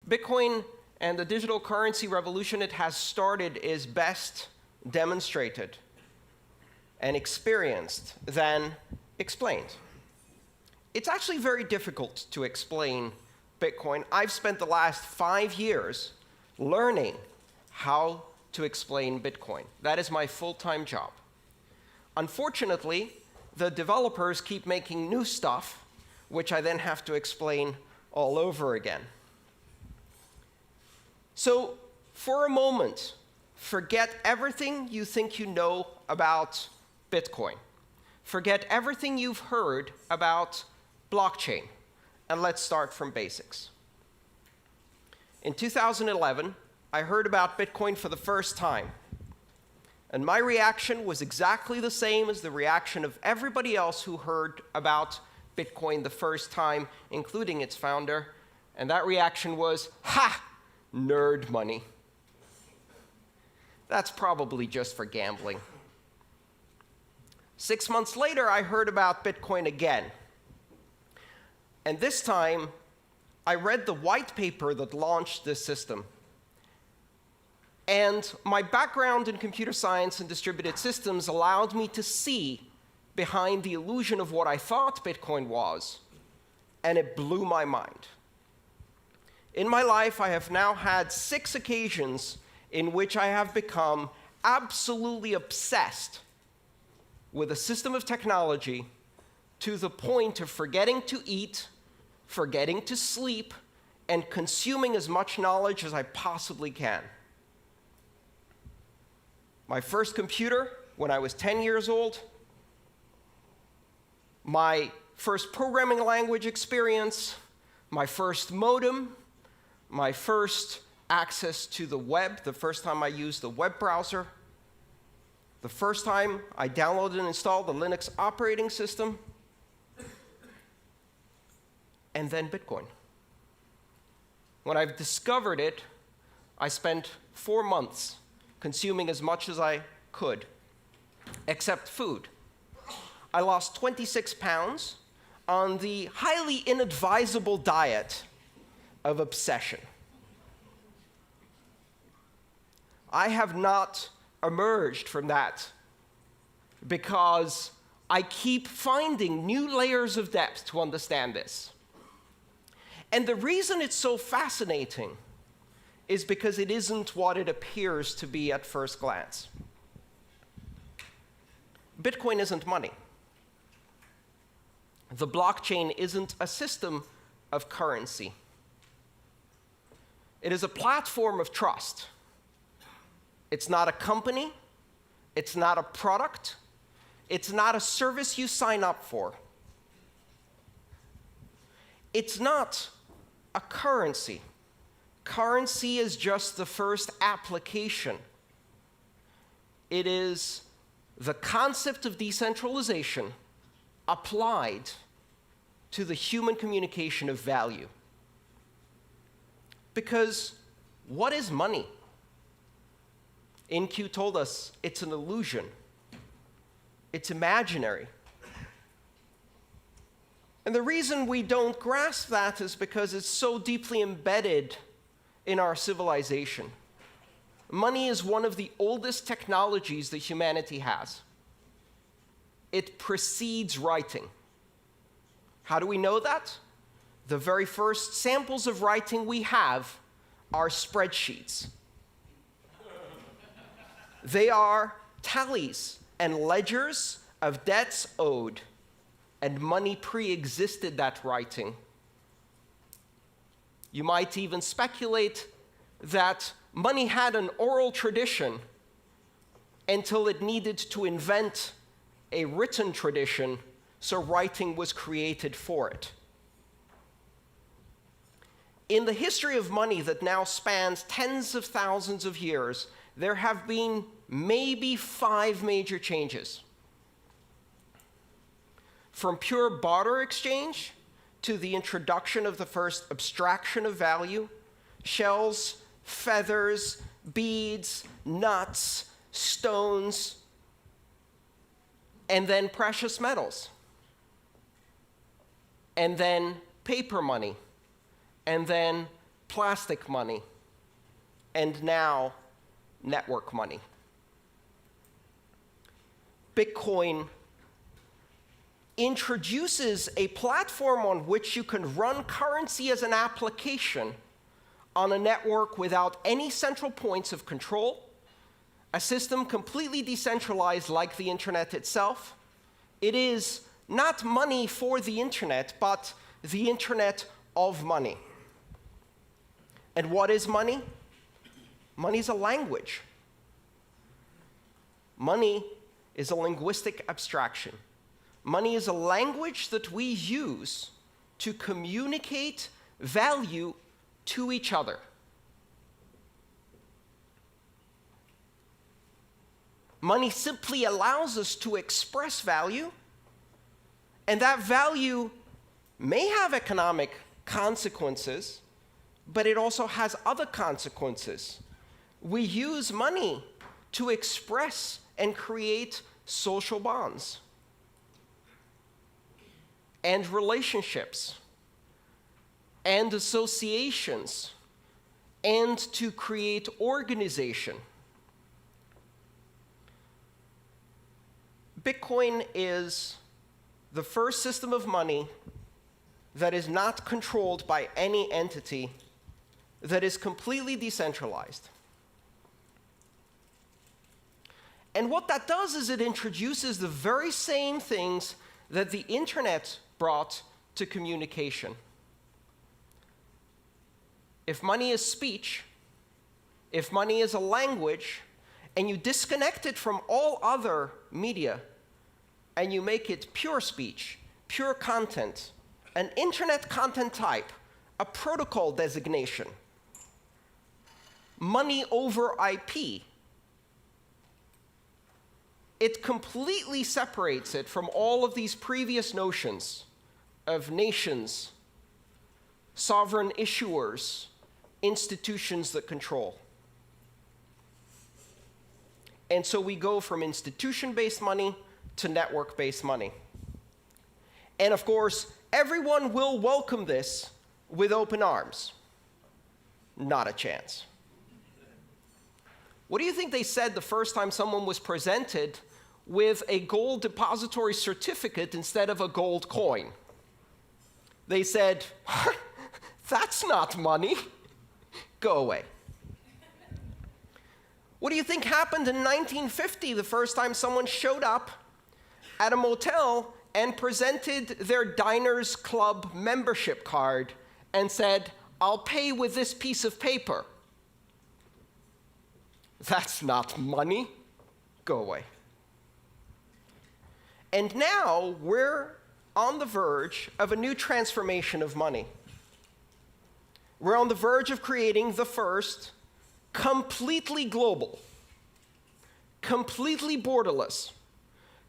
Bitcoin and the digital currency revolution it has started is best demonstrated and experienced than explained. It's actually very difficult to explain Bitcoin. I've spent the last 5 years learning how to explain Bitcoin. That is my full-time job. Unfortunately, the developers keep making new stuff, which I then have to explain all over again. So, for a moment, forget everything you think you know about Bitcoin. Forget everything you've heard about blockchain, and let's start from basics. In 2011, I heard about Bitcoin for the first time, and my reaction was exactly the same as the reaction of everybody else who heard about Bitcoin the first time, including its founder, and that reaction was, ha! Nerd money. That's probably just for gambling. 6 months later, I heard about Bitcoin again. And this time, I read the white paper that launched this system. And my background in computer science and distributed systems allowed me to see behind the illusion of what I thought Bitcoin was, and it blew my mind. In my life, I have now had 6 occasions in which I have become absolutely obsessed with a system of technology to the point of forgetting to eat, forgetting to sleep, and consuming as much knowledge as I possibly can. My first computer, when I was 10 years old, my first programming language experience, my first modem, my first access to the web, the first time I used the web browser, the first time I downloaded and installed the Linux operating system, and then Bitcoin. When I've discovered it, I spent 4 months consuming as much as I could, except food. I lost 26 pounds on the highly inadvisable diet of obsession. I have not emerged from that because I keep finding new layers of depth to understand this. And the reason it's so fascinating is because it isn't what it appears to be at first glance. Bitcoin isn't money. The blockchain isn't a system of currency. It is a platform of trust. It's not a company. It's not a product. It's not a service you sign up for. It's not a currency. Currency is just the first application. It is the concept of decentralization applied to the human communication of value. Because what is money? InQ told us it's an illusion. It's imaginary. And the reason we don't grasp that is because it's so deeply embedded in our civilization. Money is one of the oldest technologies that humanity has. It precedes writing. How do we know that? The very first samples of writing we have are spreadsheets. They are tallies and ledgers of debts owed, and money pre-existed that writing. You might even speculate that money had an oral tradition until it needed to invent a written tradition, so writing was created for it. In the history of money that now spans tens of thousands of years, there have been maybe 5 major changes. From pure barter exchange to the introduction of the first abstraction of value, shells, feathers, beads, nuts, stones, and then precious metals, and then paper money, and then plastic money, and now network money. Bitcoin introduces a platform on which you can run currency as an application on a network without any central points of control, a system completely decentralized like the internet itself. It is not money for the internet, but the internet of money. And what is money? Money is a language. Money is a linguistic abstraction. Money is a language that we use to communicate value to each other. Money simply allows us to express value, and that value may have economic consequences, but it also has other consequences. We use money to express and create social bonds and relationships and associations and to create organization. Bitcoin is the first system of money that is not controlled by any entity, that is completely decentralized. And what that does is it introduces the very same things that the internet brought to communication. If money is speech, if money is a language, and you disconnect it from all other media, and you make it pure speech, pure content, an internet content type, a protocol designation, money over IP, it completely separates it from all of these previous notions of nations, sovereign issuers, institutions that control. And so we go from institution-based money to network-based money. And of course, everyone will welcome this with open arms. Not a chance. What do you think they said the first time someone was presented with a gold depository certificate instead of a gold coin? They said, "That's not money. Go away." What do you think happened in 1950, the first time someone showed up at a motel and presented their Diners Club membership card and said, "I'll pay with this piece of paper"? That's not money. Go away. And now we're on the verge of a new transformation of money. We're on the verge of creating the first completely global, completely borderless,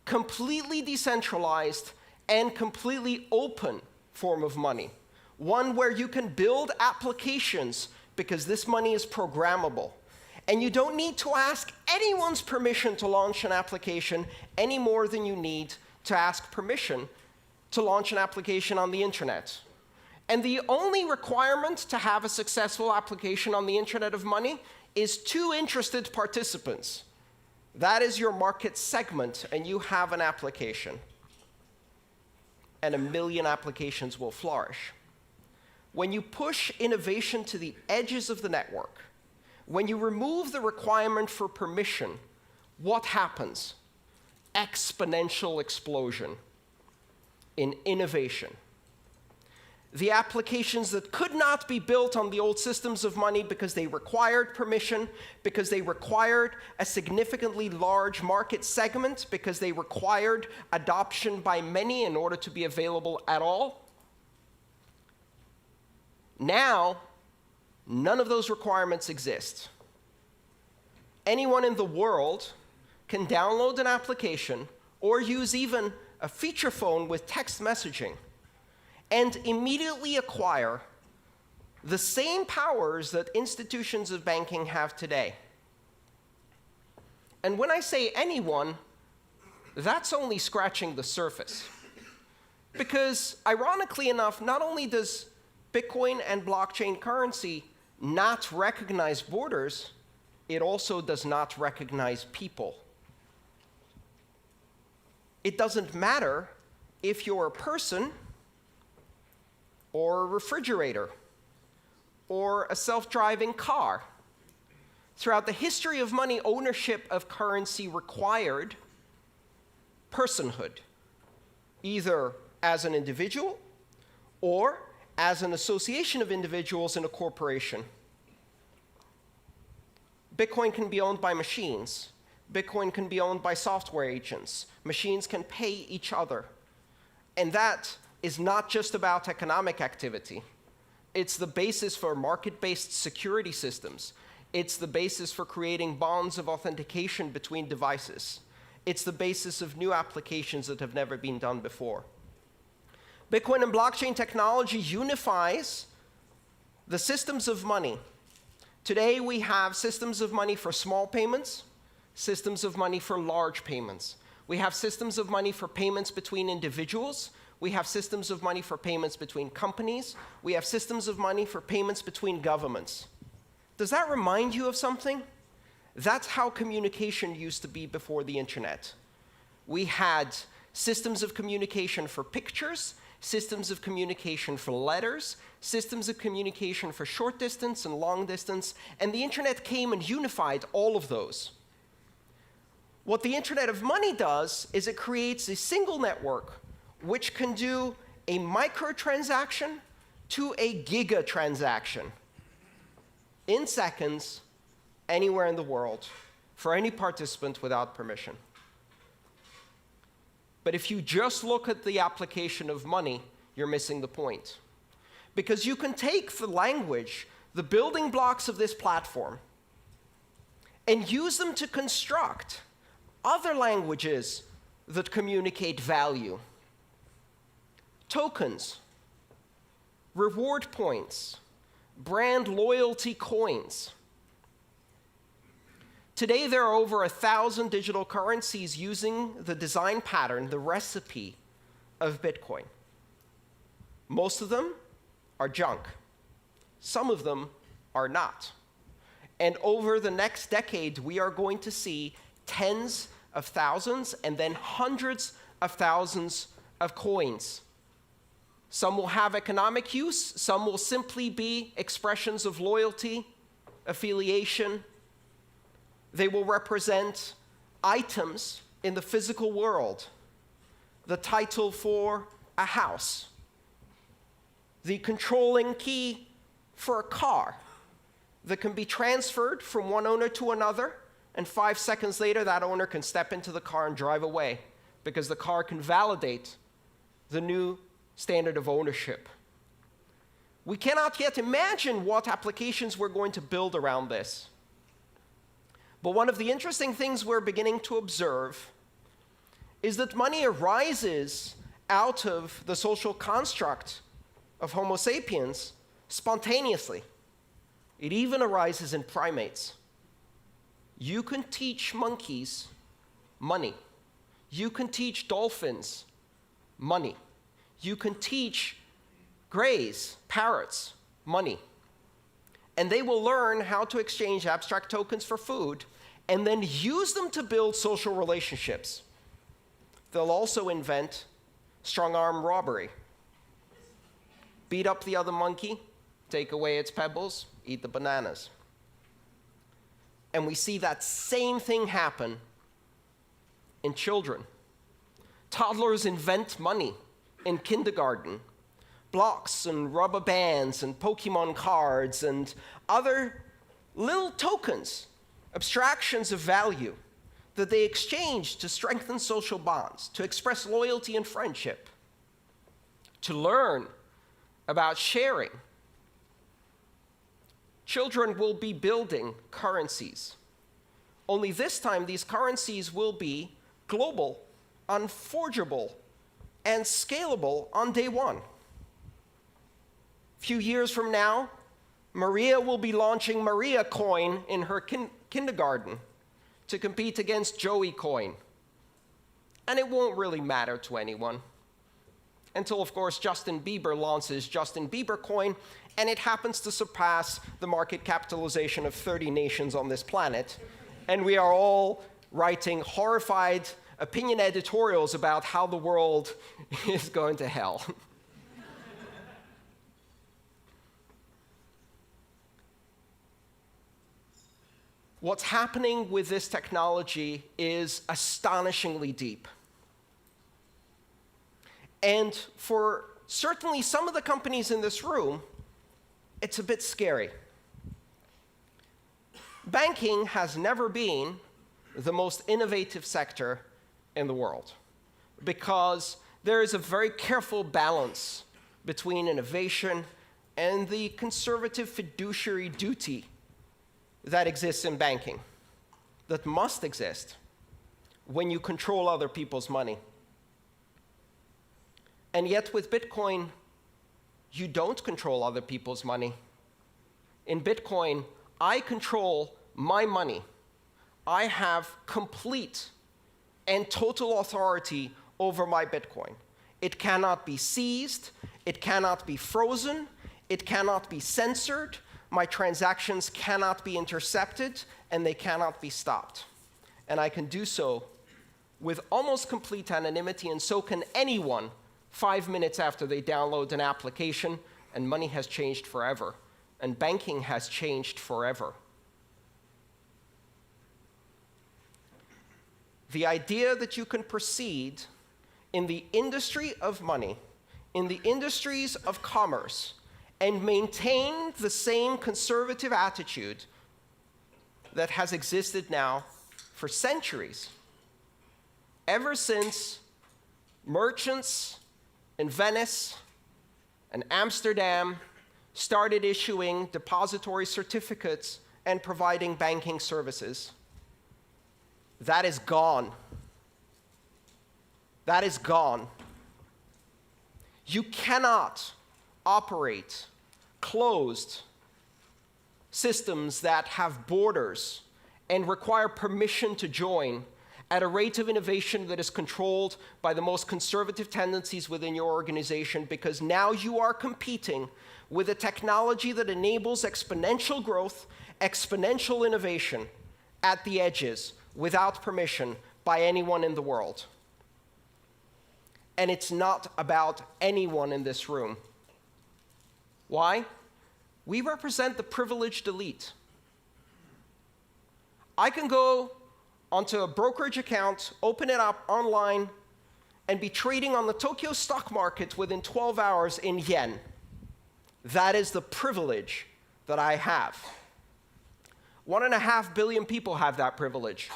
completely decentralized, and completely open form of money. One where you can build applications because this money is programmable. And you don't need to ask anyone's permission to launch an application any more than you need to ask permission to launch an application on the internet. And the only requirement to have a successful application on the Internet of Money is 2 interested participants. That is your market segment, and you have an application. And 1 million applications will flourish. When you push innovation to the edges of the network, when you remove the requirement for permission, what happens? Exponential explosion in innovation. The applications that could not be built on the old systems of money because they required permission, because they required a significantly large market segment, because they required adoption by many in order to be available at all. Now, none of those requirements exist. Anyone in the world can download an application or use even a feature phone with text messaging and immediately acquire the same powers that institutions of banking have today. And when I say anyone, that's only scratching the surface. Because, ironically enough, not only does Bitcoin and blockchain currency not recognize borders, it also does not recognize people. It doesn't matter if you're a person or a refrigerator or a self-driving car. Throughout the history of money, ownership of currency required personhood, either as an individual or as an association of individuals in a corporation. Bitcoin can be owned by machines. Bitcoin can be owned by software agents. Machines can pay each other. And that is not just about economic activity. It's the basis for market-based security systems. It's the basis for creating bonds of authentication between devices. It's the basis of new applications that have never been done before. Bitcoin and blockchain technology unifies the systems of money. Today, we have systems of money for small payments, systems of money for large payments. We have systems of money for payments between individuals. We have systems of money for payments between companies. We have systems of money for payments between governments. Does that remind you of something? That's how communication used to be before the internet. We had systems of communication for pictures, systems of communication for letters, systems of communication for short distance and long distance, and the internet came and unified all of those. What the Internet of Money does is it creates a single network which can do a microtransaction to a gigatransaction in seconds, anywhere in the world, for any participant without permission. But if you just look at the application of money, you're missing the point. Because you can take the language, the building blocks of this platform, and use them to construct other languages that communicate value. Tokens, reward points, brand loyalty coins. Today, there are over 1,000 digital currencies using the design pattern, the recipe of Bitcoin. Most of them are junk. Some of them are not. And over the next decade, we are going to see tens of thousands and then hundreds of thousands of coins. Some will have economic use. Some will simply be expressions of loyalty, affiliation. They will represent items in the physical world. The title for a house. The controlling key for a car that can be transferred from one owner to another, and 5 seconds later, that owner can step into the car and drive away because the car can validate the new standard of ownership. We cannot yet imagine what applications we're going to build around this. But one of the interesting things we're beginning to observe is that money arises out of the social construct of Homo sapiens spontaneously. It even arises in primates. You can teach monkeys money. You can teach dolphins money. You can teach greys, parrots, money. And they will learn how to exchange abstract tokens for food and then use them to build social relationships. They'll also invent strong-arm robbery. Beat up the other monkey, take away its pebbles, eat the bananas. And we see that same thing happen in children. Toddlers invent money in kindergarten. Blocks and rubber bands and Pokemon cards and other little tokens, abstractions of value that they exchange to strengthen social bonds, to express loyalty and friendship, to learn about sharing. Children will be building currencies. Only this time, these currencies will be global, unforgeable, and scalable on day one. A few years from now, Maria will be launching Maria Coin in her kindergarten to compete against Joey Coin. And it won't really matter to anyone. until, of course, Justin Bieber launches Justin Bieber coin, and it happens to surpass the market capitalization of 30 nations on this planet. And we are all writing horrified opinion editorials about how the world is going to hell. What's happening with this technology is astonishingly deep. And for certainly some of the companies in this room, it's a bit scary. Banking has never been the most innovative sector in the world because there is a very careful balance between innovation and the conservative fiduciary duty that exists in banking, that must exist when you control other people's money. And yet with Bitcoin, you don't control other people's money. In Bitcoin, I control my money. I have complete and total authority over my Bitcoin. It cannot be seized, it cannot be frozen, it cannot be censored, my transactions cannot be intercepted, and they cannot be stopped. And I can do so with almost complete anonymity, and so can anyone 5 minutes after they download an application, and money has changed forever, and banking has changed forever. The idea that you can proceed in the industry of money, in the industries of commerce, and maintain the same conservative attitude that has existed now for centuries, ever since merchants in Venice and Amsterdam started issuing depository certificates and providing banking services. That is gone. That is gone. You cannot operate closed systems that have borders and require permission to join at a rate of innovation that is controlled by the most conservative tendencies within your organization, because now you are competing with a technology that enables exponential growth, exponential innovation at the edges without permission by anyone in the world. And it's not about anyone in this room. Why? We represent the privileged elite. I can go onto a brokerage account, open it up online, and be trading on the Tokyo stock market within 12 hours in yen. That is the privilege that I have. 1.5 billion people have that privilege.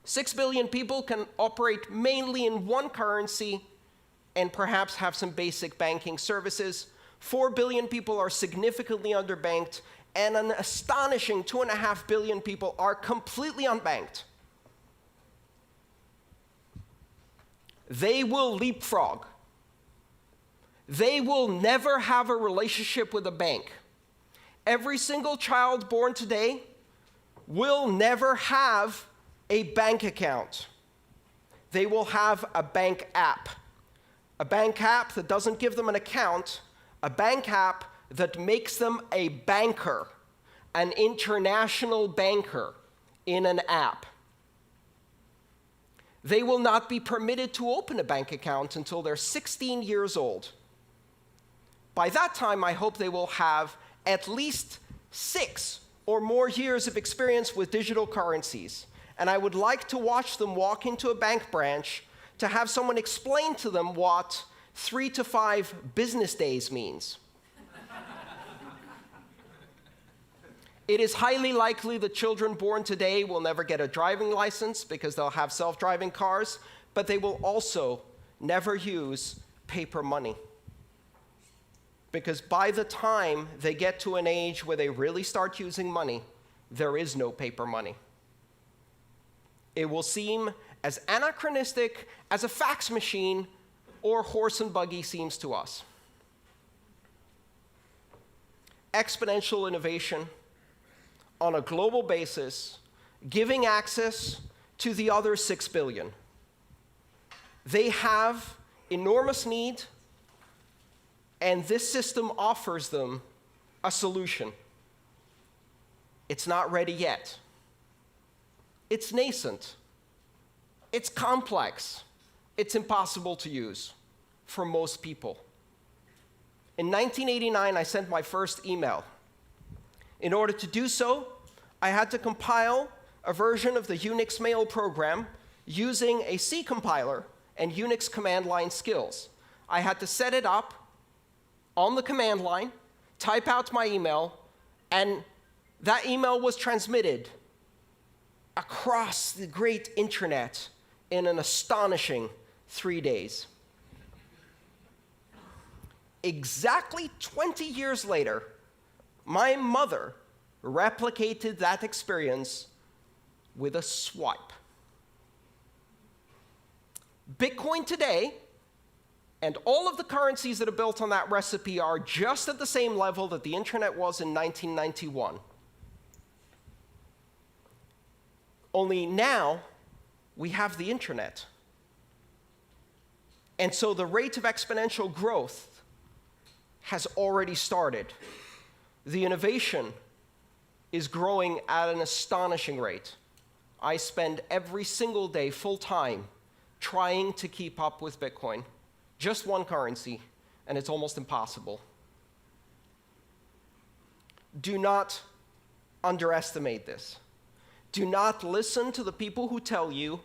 6 billion people can operate mainly in one currency and perhaps have some basic banking services. 4 billion people are significantly underbanked, and an astonishing 2.5 billion people are completely unbanked. They will leapfrog. They will never have a relationship with a bank. Every single child born today will never have a bank account. They will have a bank app. A bank app that doesn't give them an account, a bank app that makes them a banker, an international banker in an app. They will not be permitted to open a bank account until they're 16 years old. By that time, I hope they will have at least 6 or more years of experience with digital currencies. And I would like to watch them walk into a bank branch to have someone explain to them what 3 to 5 business days means. It is highly likely that children born today will never get a driving license because they'll have self-driving cars, but they will also never use paper money. Because by the time they get to an age where they really start using money, there is no paper money. It will seem as anachronistic as a fax machine or horse and buggy seems to us. Exponential innovation on a global basis, giving access to the other 6 billion. They have enormous need, and this system offers them a solution. It's not ready yet. It's nascent. It's complex. It's impossible to use for most people. In 1989, I sent my first email. In order to do so, I had to compile a version of the Unix mail program using a C compiler and Unix command line skills. I had to set it up on the command line, type out my email, and that email was transmitted across the great internet in an astonishing 3 days. Exactly 20 years later, my mother replicated that experience with a swipe. Bitcoin today, and all of the currencies that are built on that recipe, are just at the same level that the internet was in 1991. Only now, we have the internet. And so the rate of exponential growth has already started. The innovation is growing at an astonishing rate. I spend every single day full-time trying to keep up with Bitcoin. Just one currency, and it's almost impossible. Do not underestimate this. Do not listen to the people who tell you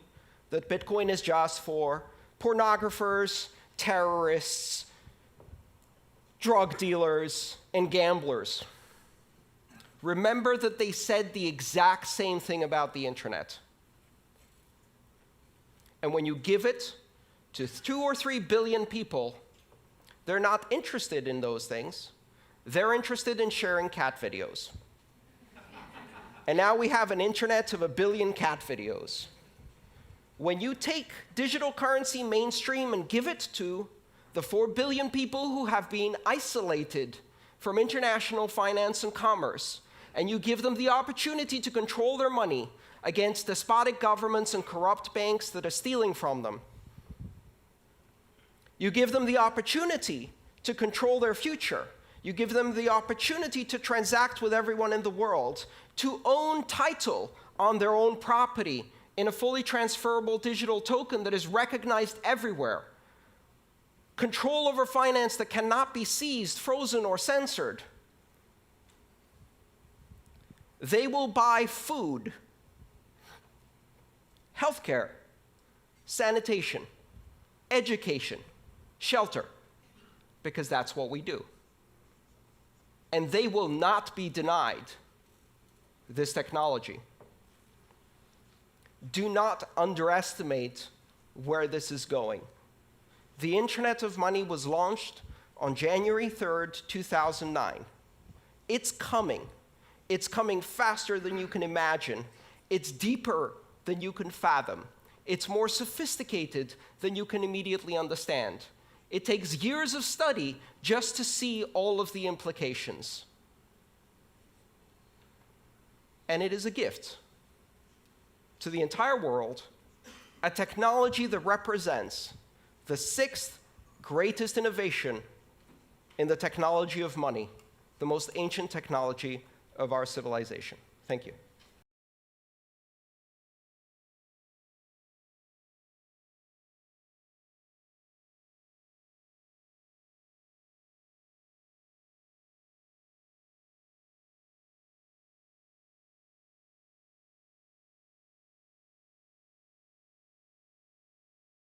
that Bitcoin is just for pornographers, terrorists, drug dealers, and gamblers. Remember that they said the exact same thing about the internet. And when you give it to 2 or 3 billion people, they're not interested in those things. They're interested in sharing cat videos. And now we have an internet of 1 billion cat videos. When you take digital currency mainstream and give it to the 4 billion people who have been isolated from international finance and commerce, and you give them the opportunity to control their money against despotic governments and corrupt banks that are stealing from them, you give them the opportunity to control their future. You give them the opportunity to transact with everyone in the world, to own title on their own property in a fully transferable digital token that is recognized everywhere. Control over finance that cannot be seized, frozen, or censored. They will buy food, healthcare, sanitation, education, shelter, because that's what we do. And they will not be denied this technology. Do not underestimate where this is going. The Internet of Money was launched on January 3rd, 2009. It's coming. It's coming faster than you can imagine. It's deeper than you can fathom. It's more sophisticated than you can immediately understand. It takes years of study just to see all of the implications. And it is a gift to the entire world, a technology that represents the 6th greatest innovation in the technology of money, the most ancient technology of our civilization. Thank you.